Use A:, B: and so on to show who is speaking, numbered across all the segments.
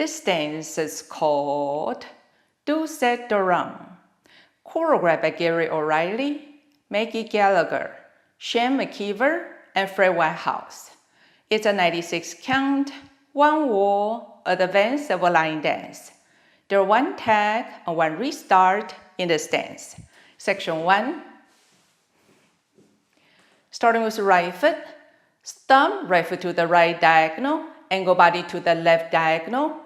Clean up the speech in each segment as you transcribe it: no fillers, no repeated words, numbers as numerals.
A: This dance is called Dooset Daram. Choreographed by Gary O'Reilly, Maggie Gallagher, McKeever, and Fred Whitehouse. It's a 96 count, one wall, advanced line dance. There are one tag and one restart in this dance. Section 1. Starting with right foot, stomp right foot to the right diagonal, angle body to the left diagonal,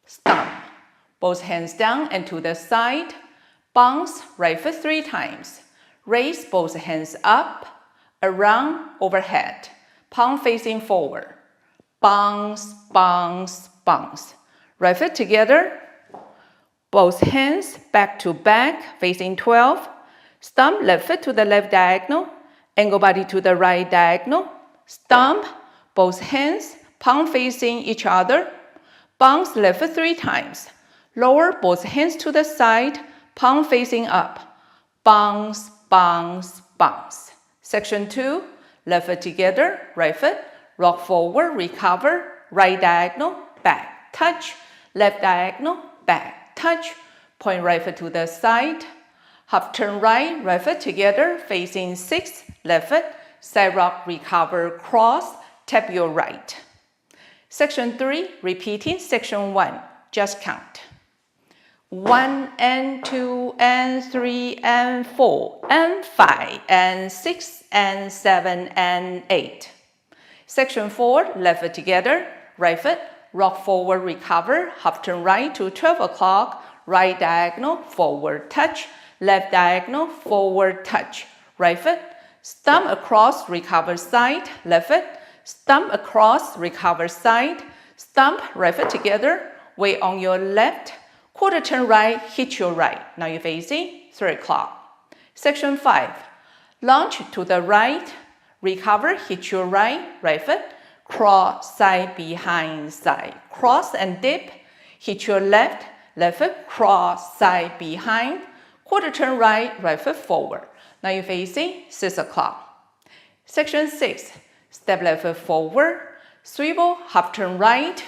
A: stomp. Both hands down and to the side, bounce right foot 3 times. Raise both hands up, around, overhead, palm facing forward. Bounce, bounce, bounce. Right foot together, both hands back to back, facing 12. Stomp left foot to the left diagonal, angle body to the right diagonal. Stomp, both hands, palm facing each other. Bounce left foot 3 times. Lower both hands to the side, palm facing up. Bounce, bounce, bounce. Section 2, left foot together, right foot, rock forward, recover, right diagonal, back, touch, left diagonal, back, touch, point right foot to the side, half turn right, right foot together, facing 6, left foot, side rock, recover, cross, tap your right. Section 3, repeating section 1, just count. 1 and 2 and 3 and 4 and 5 and 6 and 7 and 8. Section 4, left foot together, right foot, rock forward, recover, half turn right to 12 o'clock, right diagonal, forward touch, left diagonal, forward touch, right foot, stomp across, recover side, left foot, stomp across, recover side, stomp right foot together, weight on your left, quarter turn right, hit your right. Now you're facing 3 o'clock. Section 5, launch to the right, recover, hit your right, right foot, cross, side, behind, side, cross and dip, hit your left, left foot, cross, side, behind, quarter turn right, right foot forward. Now you're facing 6 o'clock. Section 6, step left foot forward, swivel, half turn right,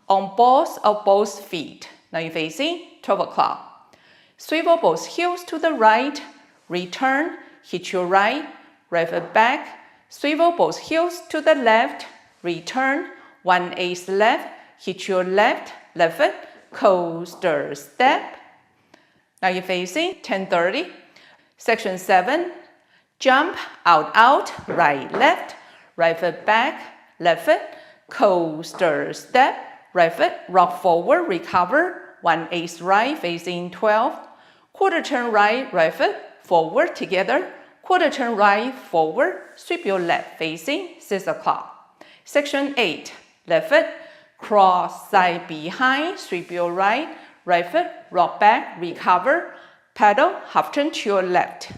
A: on balls of both feet. Now you're facing 12 o'clock. Swivel both heels to the right, return, hit your right, right foot back, swivel both heels to the left, return, 1/8 left, hit your left, left foot, coaster step. Now you're facing 10:30. Section 7, jump, out, out, right, left foot back, left foot, coaster step, right foot, rock forward, recover, 1/8 right, facing 12, quarter turn right, right foot, forward together, quarter turn right, forward, sweep your left, facing 6 o'clock. Section 8, left foot, cross, side, behind, sweep your right, right foot, rock back, recover, paddle, half turn to your left.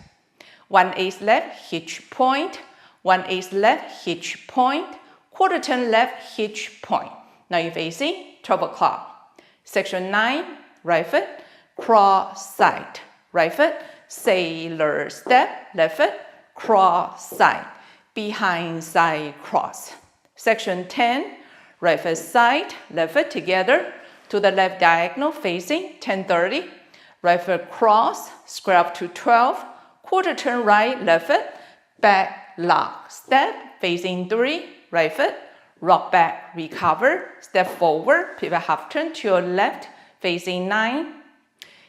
A: 1/8 left, hitch point, 1/8 left, hitch point, quarter turn left, hitch point. Now you're facing 12 o'clock. Section 9, right foot, cross side, right foot, sailor step, left foot, cross side, behind side cross. Section 10, right foot side, left foot together, to the left diagonal facing 10:30, right foot cross, square up to 12, quarter turn right, left foot, back lock step, facing 3, right foot, rock back, recover, step forward, pivot half turn to your left, facing 9.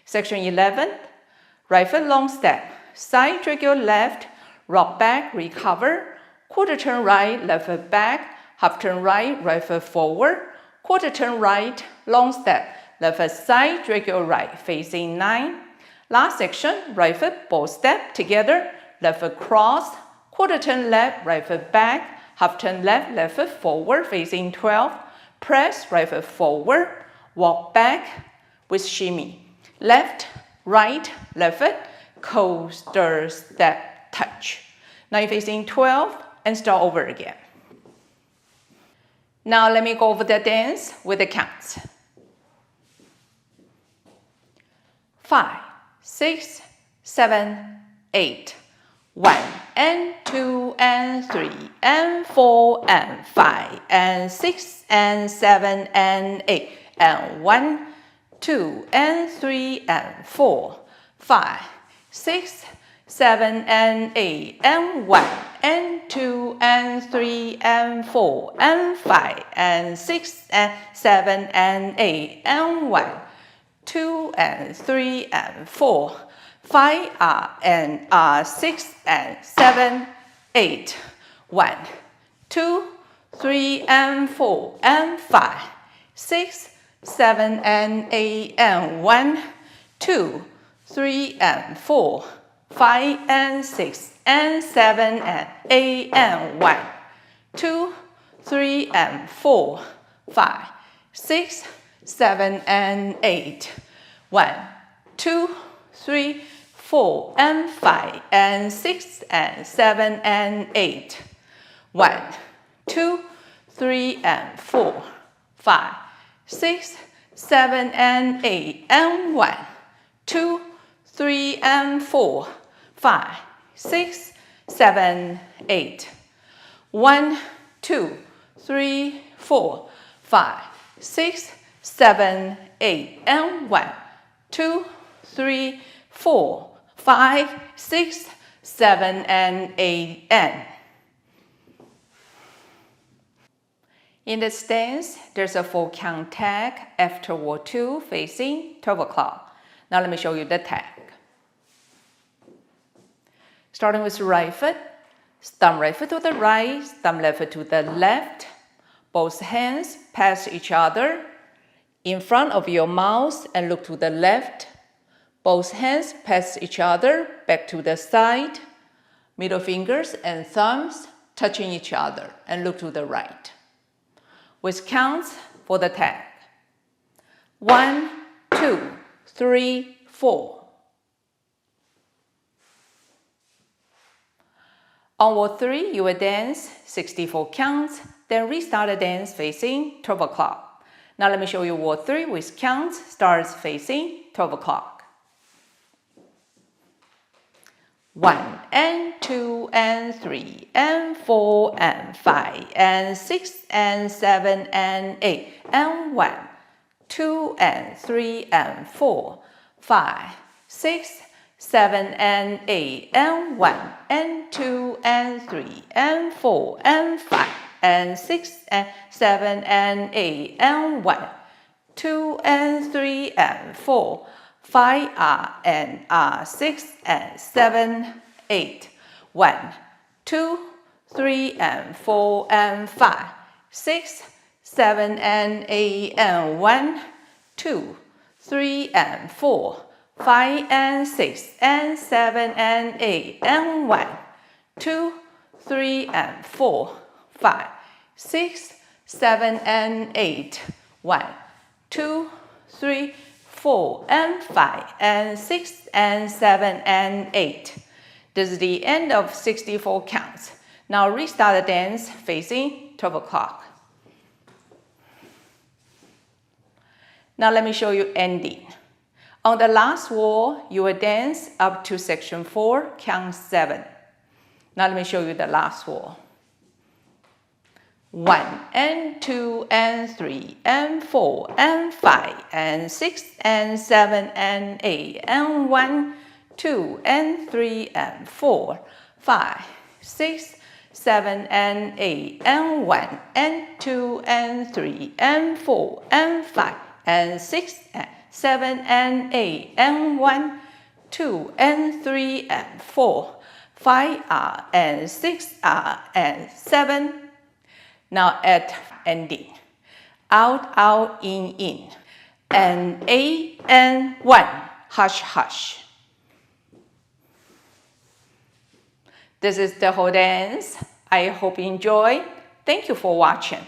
A: Section 11, right foot long step, side drag your left, rock back, recover, quarter turn right, left foot back, half turn right, right foot forward, quarter turn right, long step, left foot side, drag your right, facing 9. Last section, right foot, both step together, left foot cross, quarter turn left, right foot back, half turn left, left foot forward, facing 12. Press, right foot forward, walk back with shimmy. Left, right, left foot, coaster step, touch. Now you're facing 12 and start over again. Now let me go over the dance with the counts. 5, 6, 7, 8. 1 and 2 and 3 and 4 and 5 and 6 and 7 and 8. and 1, 2 and 3 and 4, 5, 6, 7 and 8 and 1 and 2 and 3 and 4 and 5 and 6 and 7 and 8 and 1, 2 and 3 and 4, 5 and 6 and 7, 8, 1, 2, 3 and 4 and 5, 6, 7 and 8 and 1, 2, 3 and 4, 5 and 6 and 7 and 8 and 1, 2, 3 and 4, 5, 6, 7 and 8, 1, 2, 3, 4 and 5 and 6 and 7 and 8, 1, 2, 3 and 4, 5, 6, 7 and 8 and 1, 2, 3 and 4, 5, 6, 7, 8, 1, 2, 3, 4, 5, 6, 7, 8 and 1, 2, 3, 4, 5, 6, 7 and 8 and. In the stance, there's a 4-count tag after wall 2 facing 12 o'clock. Now let me show you the tag. Starting with right foot, thumb right foot to the right, thumb left foot to the left. Both hands pass each other in front of your mouth and look to the left. Both hands pass each other back to the side. Middle fingers and thumbs touching each other and look to the right. With counts for the tag. 1, 2, 3, 4. On wall 3, you will dance 64 counts, then restart the dance facing 12 o'clock. Now let me show you wall 3 with counts starts facing 12 o'clock. 1 and 2 and 3 and 4 and 5 and 6 and 7 and 8 and 1, 2 and 3 and 4, 5, 6, 7 and 8 and 1 and 2 and 3 and 4 and 5 and 6 and 7 and 8 and 1, 2 and 3 and 4, 5 and 6 and 7, 8, 1, 2, 3 and 4 and 5, 6, 7 and 8 and 1, 2, 3 and 4, 5 and 6 and 7 and 8 and 1, 2, 3 and 4, 5, 6, 7 and 8, 1, 2, 3, 4 and 5 and 6 and 7 and 8. This is the end of 64 counts. Now restart the dance facing 12 o'clock. Now let me show you ending. On the last wall, you will dance up to section 4, count 7. Now let me show you the last wall. 1 and 2 and 3 and 4 and 5 and 6 and 7 and 8 and 1, 2 and 3 and 4, 5, 6, 7 and 8 and 1 and 2 and 3 and 4 and 5 and 6 and 7 and 8 and 1, 2 and 3 and 4, 5 and 6 and 7. Now at ending. Out, out, in. And 8 and 1. Hush, hush. This is the whole dance. I hope you enjoy. Thank you for watching.